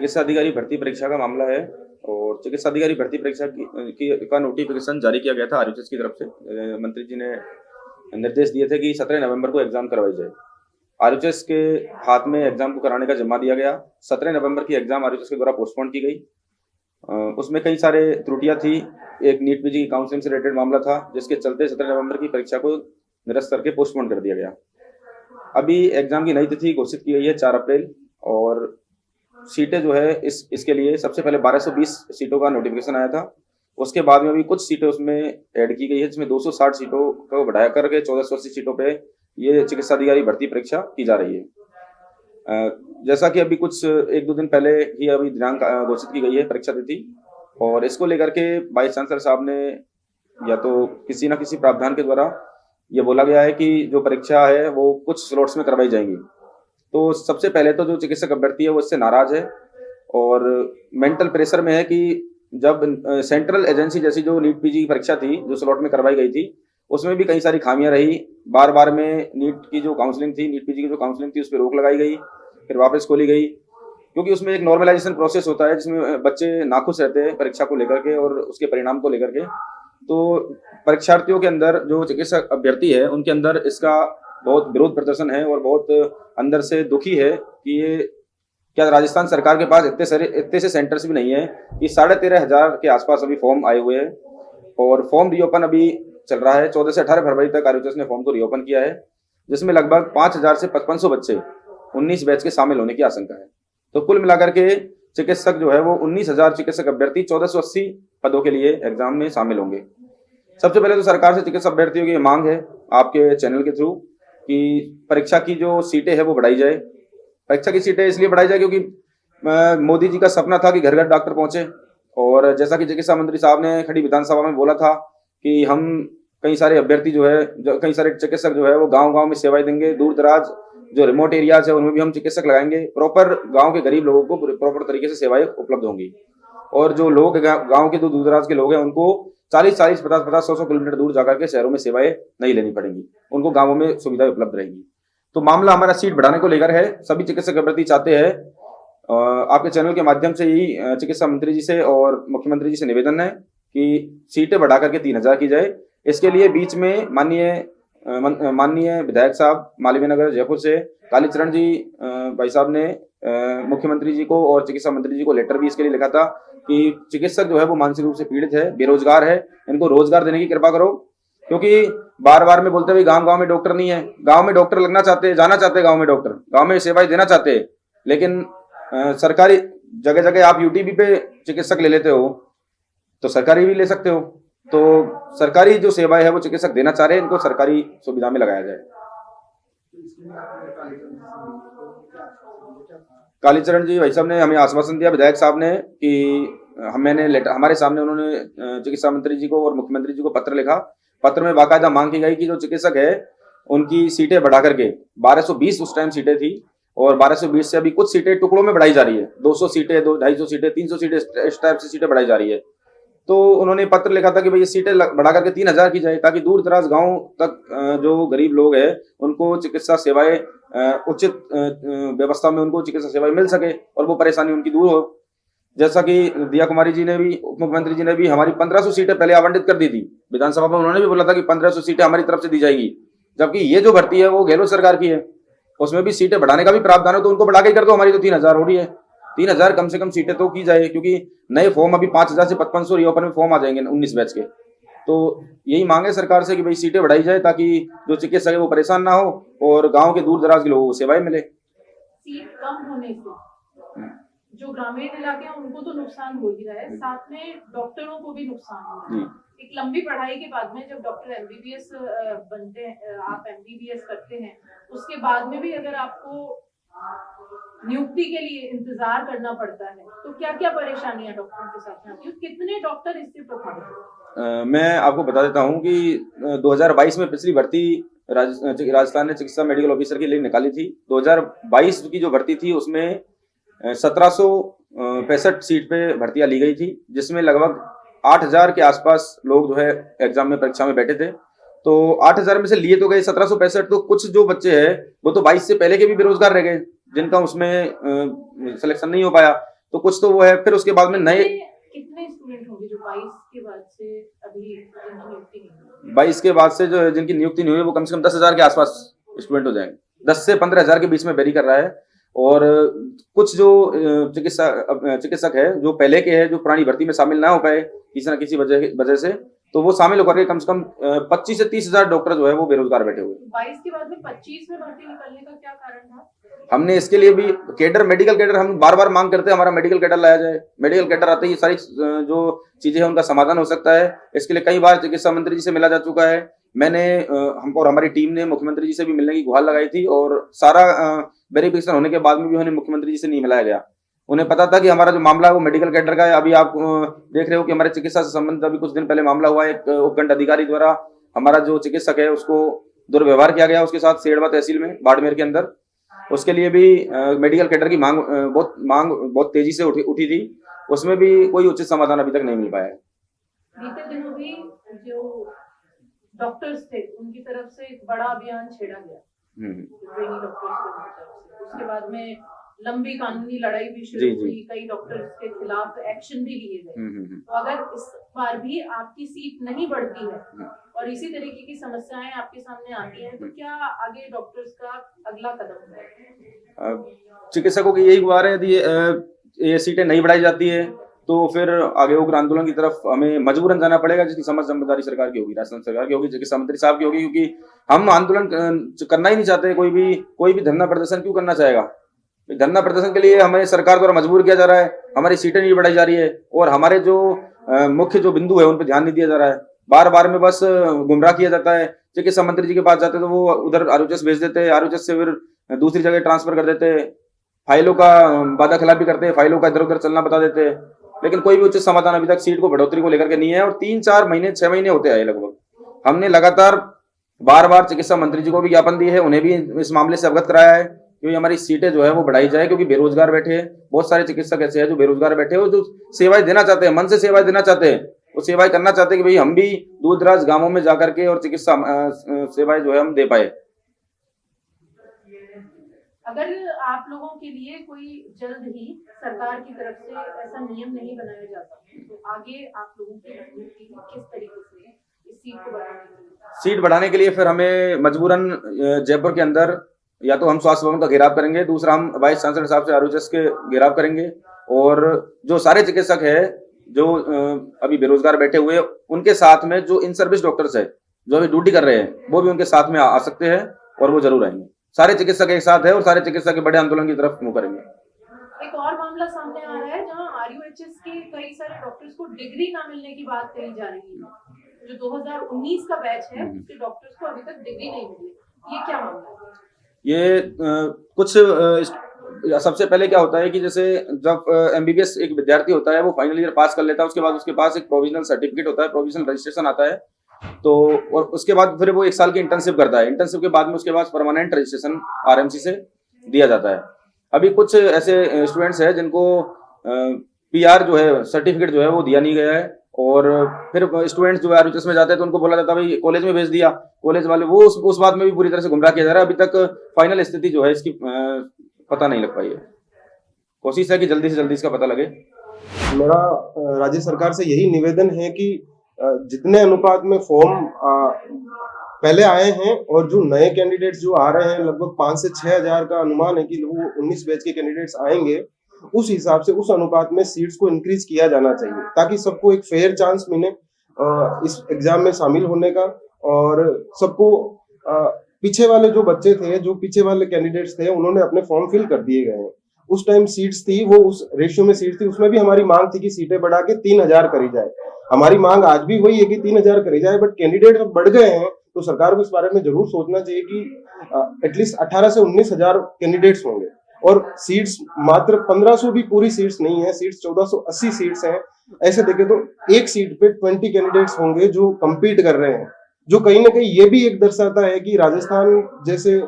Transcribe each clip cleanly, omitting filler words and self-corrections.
चिकित्सा अधिकारी भर्ती परीक्षा का मामला है और चिकित्सा अधिकारी भर्ती परीक्षा का नोटिफिकेशन जारी किया गया था आरयूएच की तरफ से। मंत्री जी ने निर्देश दिए थे कि 17 नवंबर को एग्जाम करवाई जाए। आरयूएच के हाथ में एग्जाम को कराने का जिम्मा दिया गया। 17 नवंबर की एग्जाम आरयूएच के द्वारा पोस्टपोन की गई। उसमें कई सारे त्रुटियां थी। एक नीट पीजी की काउंसलिंग से रिलेटेड मामला था, जिसके चलते 17 नवंबर की परीक्षा को निरस्त करके पोस्टपोन कर दिया गया। अभी एग्जाम की नई तिथि घोषित की गई है 4 अप्रैल और सीटें जो है इसके लिए सबसे पहले 1220 सीटों का नोटिफिकेशन आया था। उसके बाद में अभी कुछ सीटें उसमें ऐड की गई है, जिसमें 260 सीटों को बढ़ाया करके 1480 सीटों पे ये चिकित्सा अधिकारी भर्ती परीक्षा की जा रही है। जैसा कि अभी कुछ 1-2 दिन पहले ही अभी दिनांक घोषित की गई है परीक्षा तिथि, और इसको लेकर के वाइस चांसलर साहब ने या तो किसी न किसी प्रावधान के द्वारा ये बोला गया है कि जो परीक्षा है वो कुछ स्लॉट्स में करवाई जाएंगी। तो सबसे पहले तो जो चिकित्सक अभ्यर्थी है वो इससे नाराज है और मेंटल प्रेशर में है कि जब सेंट्रल एजेंसी जैसी जो नीट पीजी की परीक्षा थी जो स्लॉट में करवाई गई थी, उसमें भी कई सारी खामियां रही। बार बार में नीट की जो काउंसलिंग थी, नीट पीजी की जो काउंसलिंग थी, उस पर रोक लगाई गई, फिर वापस खोली गई, क्योंकि उसमें एक नॉर्मलाइजेशन प्रोसेस होता है जिसमें बच्चे नाखुश रहते हैं परीक्षा को लेकर के और उसके परिणाम को लेकर के। तो परीक्षार्थियों के अंदर जो चिकित्सक अभ्यर्थी है उनके अंदर इसका बहुत विरोध प्रदर्शन है और बहुत अंदर से दुखी है कि ये क्या राजस्थान सरकार के पास इतने से सेंटर्स भी नहीं है कि 13,500 के आसपास अभी फॉर्म आए हुए हैं और फॉर्म रिओपन अभी चल रहा है। 14 से 18 फरवरी तक आरयूएच ने फॉर्म को रिओपन किया है, जिसमें लगभग 5,000 से 5,500 बच्चे 19 बैच के शामिल होने की आशंका है। तो कुल मिलाकर के चिकित्सक जो है वो 19,000 चिकित्सक अभ्यर्थी 1480 पदों के लिए एग्जाम में शामिल होंगे। सबसे पहले तो सरकार से चिकित्सक अभ्यर्थियों की मांग है आपके चैनल के थ्रू कि परीक्षा की जो सीटें है वो बढ़ाई जाए। परीक्षा की सीटें इसलिए बढ़ाई जाए क्योंकि मोदी जी का सपना था कि घर घर डॉक्टर पहुंचे, और जैसा कि चिकित्सा मंत्री साहब ने खड़ी विधानसभा में बोला था कि हम कई सारे अभ्यर्थी कई सारे चिकित्सक जो है वो गांव-गांव में सेवाएं देंगे। दूर दराज जो रिमोट एरियाज है उनमें भी हम चिकित्सक लगाएंगे। प्रॉपर गाँव के गरीब लोगों को प्रॉपर तरीके से सेवाएं उपलब्ध होंगी, और जो लोग गाँव के दूर दराज के लोग हैं उनको 40-40, 50-50, 100-100 किलोमीटर दूर जाकर के शहरों में सेवाएं नहीं लेनी पड़ेंगी, उनको गाँवों में सुविधाएं उपलब्ध रहेंगी। तो मामला हमारा सीट बढ़ाने को लेकर है। सभी चिकित्सक अभ्यर्थी चाहते हैं, आपके चैनल के माध्यम से ही चिकित्सा मंत्री जी से और मुख्यमंत्री जी से निवेदन है कि सीटें बढ़ा करके 3,000 की जाए। इसके लिए बीच में माननीय विधायक साहब मालवीय नगर जयपुर से कालीचरण जी भाई साहब ने मुख्यमंत्री जी को और चिकित्सा मंत्री जी को लेटर भी इसके लिए लिखा था कि चिकित्सक जो है वो मानसिक रूप से पीड़ित है, बेरोजगार है, इनको रोजगार देने की कृपा करो। क्योंकि बार बार में बोलते हुए गांव में डॉक्टर नहीं है, गांव में डॉक्टर लगना चाहते हैं, जाना चाहते हैं गांव में डॉक्टर, गांव में सेवाएं देना चाहते हैं, लेकिन सरकारी जगह जगह आप यूटीबी पे चिकित्सक ले लेते हो तो सरकारी भी ले सकते हो। तो सरकारी जो सेवाएं है वो चिकित्सक देना चाह रहे हैं, इनको सरकारी सुविधा में लगाया जाए। कालीचरण जी भाई साहब ने हमें आश्वासन दिया, विधायक साहब ने, कि हमारे सामने उन्होंने चिकित्सा मंत्री जी को और मुख्यमंत्री जी को पत्र लिखा। पत्र में बाकायदा मांग की गई कि जो चिकित्सक है उनकी सीटें बढ़ा करके 1220 उस टाइम सीटें थी, और 1220 से अभी कुछ सीटें टुकड़ों में बढ़ाई जा रही है। 200 सीटें, 250 सीटें, 300 सीटें, इस टाइप से सीटें बढ़ाई जा रही है। तो उन्होंने पत्र लिखा था कि भाई ये सीटें बढ़ा करके 3,000 की जाए, ताकि दूर दराज गाँव तक जो गरीब लोग हैं उनको चिकित्सा सेवाएं उचित व्यवस्था में उनको चिकित्सा सेवाएं मिल सके और वो परेशानी उनकी दूर हो। जैसा कि दिया कुमारी जी ने भी, उप मुख्यमंत्री जी ने भी हमारी 1500 सीटें पहले आवंटित कर दी थी विधानसभा में। उन्होंने भी बोला था कि 1500 सीटें हमारी तरफ से दी जाएगी, जबकि ये जो भर्ती है वो गहलोत सरकार की है, उसमें भी सीटें बढ़ाने का भी प्रावधान है। तो उनको बढ़ा के कर दो, हमारी तो 3,000 हो रही है, 3,000 कम से कम सीटें तो की जाए, क्योंकि नए फॉर्म अभी 5,000 से 5,500 रिओपन में फॉर्म आ जाएंगे 19 बैच के। तो यही मांग है सरकार से कि भाई सीटें बढ़ाई जाए, ताकि जो चिकित्सक है वो परेशान ना हो और गाँव के दूर दराज के लोगों को सेवाएं मिले। सीट कम होने से जो ग्रामीण इलाके हैं उनको तो नुकसान हो ही रहा है, साथ में डॉक्टरों को भी नुकसान हो रहा है। एक लंबी पढ़ाई के बाद में जब डॉक्टर एमबीबीएस बनते हैं, आप एमबीबीएस करते हैं, उसके बाद में भी अगर आपको नियुक्ति के लिए इंतजार करना पड़ता है तो क्या क्या परेशानियां डॉक्टरों के साथ आती है? कितने डॉक्टर इससे प्रभावित? मैं आपको बता देता हूँ कि 2022 में पिछली भर्ती राजस्थान ने चिकित्सा मेडिकल ऑफिसर के लिए निकाली थी। 2022 की जो भर्ती थी उसमें 1765 सीट पे भर्तियां ली गई थी, जिसमें लगभग 8,000 के आसपास लोग जो है एग्जाम में परीक्षा में बैठे थे। तो 8,000 में से लिए तो गए 1765, तो कुछ जो बच्चे हैं वो तो 22 से पहले के भी बेरोजगार रह गए, जिनका उसमें सिलेक्शन नहीं हो पाया। तो कुछ तो वो है। फिर उसके बाद में नए कितने स्टूडेंट होंगे जो 22 के बाद से अभी जिनकी नियुक्ति नहीं हुई? 22 के बाद से जो जिनकी नियुक्ति नहीं हुई वो कम से कम 10,000 के आसपास स्टूडेंट हो जाएंगे, 10 से 15,000 के बीच में वेरी कर रहा है। और कुछ जो चिकित्सक है जो पहले के हैं, जो पुरानी भर्ती में शामिल ना हो पाए किसी न किसी वजह से, तो वो शामिल होकर के कम से कम 25 से 30,000 डॉक्टर जो है वो बेरोजगार बैठे हुए। 22 के बाद में 25 में भर्ती निकलने का क्या कारण था? हमने इसके लिए भी मेडिकल कैडर हम बार बार मांग करते हैं, हमारा मेडिकल कैडर लाया जाए। मेडिकल कैडर आते ही सारी जो चीजें हैं उनका समाधान हो सकता है। इसके लिए कई बार चिकित्सा मंत्री जी से मिला जा चुका है। मैंने हमको और हमारी टीम ने मुख्यमंत्री जी से भी मिलने की गुहार लगाई थी, और सारा वेरिफिकेशन होने के बाद में भी उन्हें मुख्यमंत्री जी से नहीं मिलाया गया। उन्हें पता था कि हमारा जो मामला है वो मेडिकल कैडर का है। अभी आप देख रहे हो कि हमारे चिकित्सा से संबंधित अभी कुछ दिन पहले मामला हुआ है, एक उपखंड अधिकारी द्वारा हमारा जो चिकित्सक है उसको दुर्व्यवहार किया गया उसके साथ सेड़वा तहसील में बाड़मेर के अंदर। उसके लिए भी मेडिकल कैडर की मांग बहुत तेजी से उठी थी। उसमें भी कोई उचित समाधान अभी तक नहीं मिल पाया है। बीते दिनों भी जो डॉक्टर्स थे उनकी तरफ से एक बड़ा अभियान छेड़ा गया, ट्रेनी डॉक्टर्स की तरफ से। उसके बाद में लंबी कानूनी लड़ाई भी शुरू हुई, कई डॉक्टर्स के खिलाफ एक्शन भी लिए गए। तो अगर इस बार भी आपकी सीट नहीं बढ़ती है और इसी तरीके की समस्याएं आपके सामने आती हैं, तो क्या आगे डॉक्टर्स का अगला कदम है? चिकित्सकों की यही गुहार है, यदि ये सीटें नहीं बढ़ाई जाती है तो फिर आगे उग्र आंदोलन की तरफ हमें मजबूरन जाना पड़ेगा, जिसकी समझ जिम्मेदारी सरकार की होगी, राजस्थान सरकार की होगी, चिकित्सा मंत्री साहब की होगी। क्योंकि हम आंदोलन करना ही नहीं चाहते। कोई भी धरना प्रदर्शन क्यों करना चाहेगा? धरना प्रदर्शन के लिए हमें सरकार द्वारा मजबूर किया जा रहा है, हमारी सीटें नहीं बढ़ाई जा रही है, और हमारे जो मुख्य जो बिंदु है उन पर ध्यान नहीं दिया जा रहा है। बार बार में बस गुमराह किया जाता है। चिकित्सा मंत्री जी के पास जाते तो वो उधर आरओएचएस भेज देते हैं, आरओएचएस से फिर दूसरी जगह ट्रांसफर कर देते हैं, फाइलों का वादा खिलाफी करते हैं, फाइलों का इधर उधर चलना बता देते हैं। लेकिन कोई भी उचित समाधान अभी तक सीट को बढ़ोतरी को लेकर के नहीं है। और 3-4 महीने 6 महीने होते आए लगभग, हमने लगातार बार बार चिकित्सा मंत्री जी को भी ज्ञापन दिए हैं, उन्हें भी इस मामले से अवगत कराया है कि हमारी सीटें जो है वो बढ़ाई जाए। क्योंकि बेरोजगार बैठे हैं, बहुत सारे चिकित्सक ऐसे हैं जो बेरोजगार बैठे हैं, जो सेवाएं देना चाहते हैं, मन से सेवाएं देना चाहते हैं, वो सेवाएं करना चाहते हैं कि भाई हम भी दूर दराज गांवों में जाकर के और चिकित्सा सेवाएं जो है हम दे पाए। अगर आप लोगों के लिए कोई जल्द ही सरकार की तरफ से ऐसा नियम नहीं बनाया जाता तो आगे आप लोगों की रणनीति किस तरीके से इस सीट बढ़ाने के लिए? फिर हमें मजबूरन जयपुर के अंदर या तो हम स्वास्थ्य भवन का घेराव करेंगे, दूसरा हम वाइस चांसलर साहब से आरओएचएस के घेराव करेंगे, और जो सारे चिकित्सक है जो अभी बेरोजगार बैठे हुए उनके साथ में जो इन सर्विस डॉक्टर्स है जो अभी ड्यूटी कर रहे हैं वो भी उनके साथ में आ सकते हैं, और वो जरूर आएंगे। सारे चिकित्सक एक साथ है और सारे चिकित्सक के बड़े आंदोलन की तरफ मुंह करेंगे। एक और मामला सामने आ रहा है जहां आरयूएचएस के कई सारे डॉक्टर्स को डिग्री ना मिलने की बात कही जा रही है। जो 2019 का बैच है उसके डॉक्टर्स को अभी तक डिग्री नहीं मिली, ये क्या मामला है? ये सबसे पहले क्या होता है कि जैसे जब एमबीबीएस एक विद्यार्थी होता है वो फाइनल ईयर पास कर लेता है, उसके बाद उसके पास एक प्रोविजनल सर्टिफिकेट होता है, प्रोविजनल रजिस्ट्रेशन आता है, तो और उसके बाद फिर वो 1 साल की इंटर्नशिप करता है। इंटर्नशिप के बाद में उसके बाद परमानेंट रजिस्ट्रेशन आरएमसी से दिया जाता है। अभी कुछ ऐसे स्टूडेंट्स हैं जिनको पीआर जो है सर्टिफिकेट जो है वो दिया नहीं गया है, और फिर स्टूडेंट्स जो आरएचएस में जाते हैं तो उनको बोला जाता है भाई कॉलेज में भेज दिया, कॉलेज वाले वो उस बात में भी पूरी तरह से गुमराह किया जा रहा है। अभी तक फाइनल स्थिति जो है इसकी पता नहीं लग पाई है। कोशिश है कि जल्दी से जल्दी इसका पता लगे। मेरा राज्य सरकार से यही निवेदन है कि जितने अनुपात में फॉर्म पहले आए हैं और जो नए कैंडिडेट्स जो आ रहे हैं लगभग 5 से 6 हजार का अनुमान है कि वो 19 बैच के कैंडिडेट्स आएंगे, उस हिसाब से उस अनुपात में सीट्स को इंक्रीज किया जाना चाहिए ताकि सबको एक फेयर चांस मिले इस एग्जाम में शामिल होने का। और सबको पीछे वाले जो बच्चे थे, जो पीछे वाले कैंडिडेट्स थे, उन्होंने अपने फॉर्म फिल कर दिए गए हैं। उस टाइम सीट्स थी, वो उस रेशियो में सीट थी, उसमें भी हमारी मांग थी कि सीटें बढ़ा के 3000 करी जाए। हमारी मांग आज भी वही है कि 3000 करी जाए, बट कैंडिडेट अब बढ़ गए हैं तो सरकार को इस बारे में जरूर सोचना चाहिए कि एटलीस्ट 18 से 19 हजार कैंडिडेट्स होंगे, और सीट्स मात्र 1500 भी पूरी सीट्स नहीं है, सीट्स 1480 सीट्स हैं। ऐसे देखें तो एक सीट पे 20 कैंडिडेट्स होंगे जो compete कर रहे हैं, जो कहीं ना कहीं ये भी एक दर्शाता है कि राजस्थान जैसे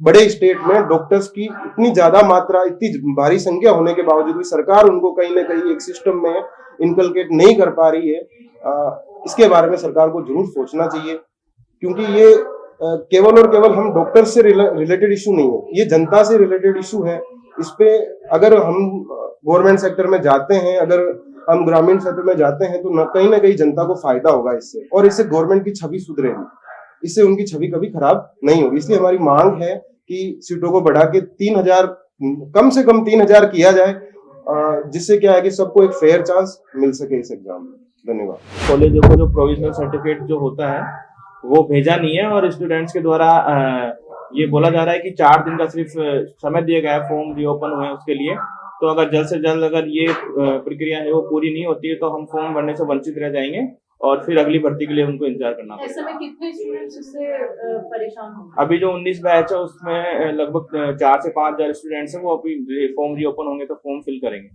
बड़े स्टेट में डॉक्टर्स की इतनी ज्यादा मात्रा, इतनी भारी संख्या होने के बावजूद भी सरकार उनको कहीं ना कहीं एक सिस्टम में इनकलकेट नहीं कर पा रही है। इसके बारे में सरकार को जरूर सोचना चाहिए, क्योंकि ये केवल और केवल हम डॉक्टर से रिलेटेड इशू नहीं है, ये जनता से रिलेटेड इशू है। इस पे अगर हम गवर्नमेंट सेक्टर में जाते हैं, अगर हम ग्रामीण क्षेत्र में जाते हैं, तो कहीं ना कहीं जनता को फायदा होगा इससे, और इससे गवर्नमेंट की छवि सुधरेगी, इससे उनकी छवि कभी खराब नहीं होगी। इसलिए हमारी मांग है कि सीटों को बढ़ा के 3000, कम से कम 3000 किया जाए, जिससे क्या है कि सबको एक फेयर चांस मिल सके इस एग्जाम में। धन्यवाद। कॉलेजों को जो प्रोविजनल सर्टिफिकेट जो होता है वो भेजा नहीं है, और स्टूडेंट्स के द्वारा ये बोला जा रहा है कि 4 दिन का सिर्फ समय दिया गया है फॉर्म रीओपन हुए उसके लिए। तो अगर जल्द से जल्द अगर ये प्रक्रिया है वो पूरी नहीं होती है तो हम फॉर्म भरने से वंचित रह जाएंगे और फिर अगली भर्ती के लिए उनको इंतजार करना पड़ेगा। ऐसे में कितने स्टूडेंट्स इससे परेशान होंगे? अभी जो 19 बैच है उसमें लगभग 4 से 5 हजार स्टूडेंट्स हैं, वो अभी फॉर्म रीओपन होंगे तो फॉर्म फिल करेंगे।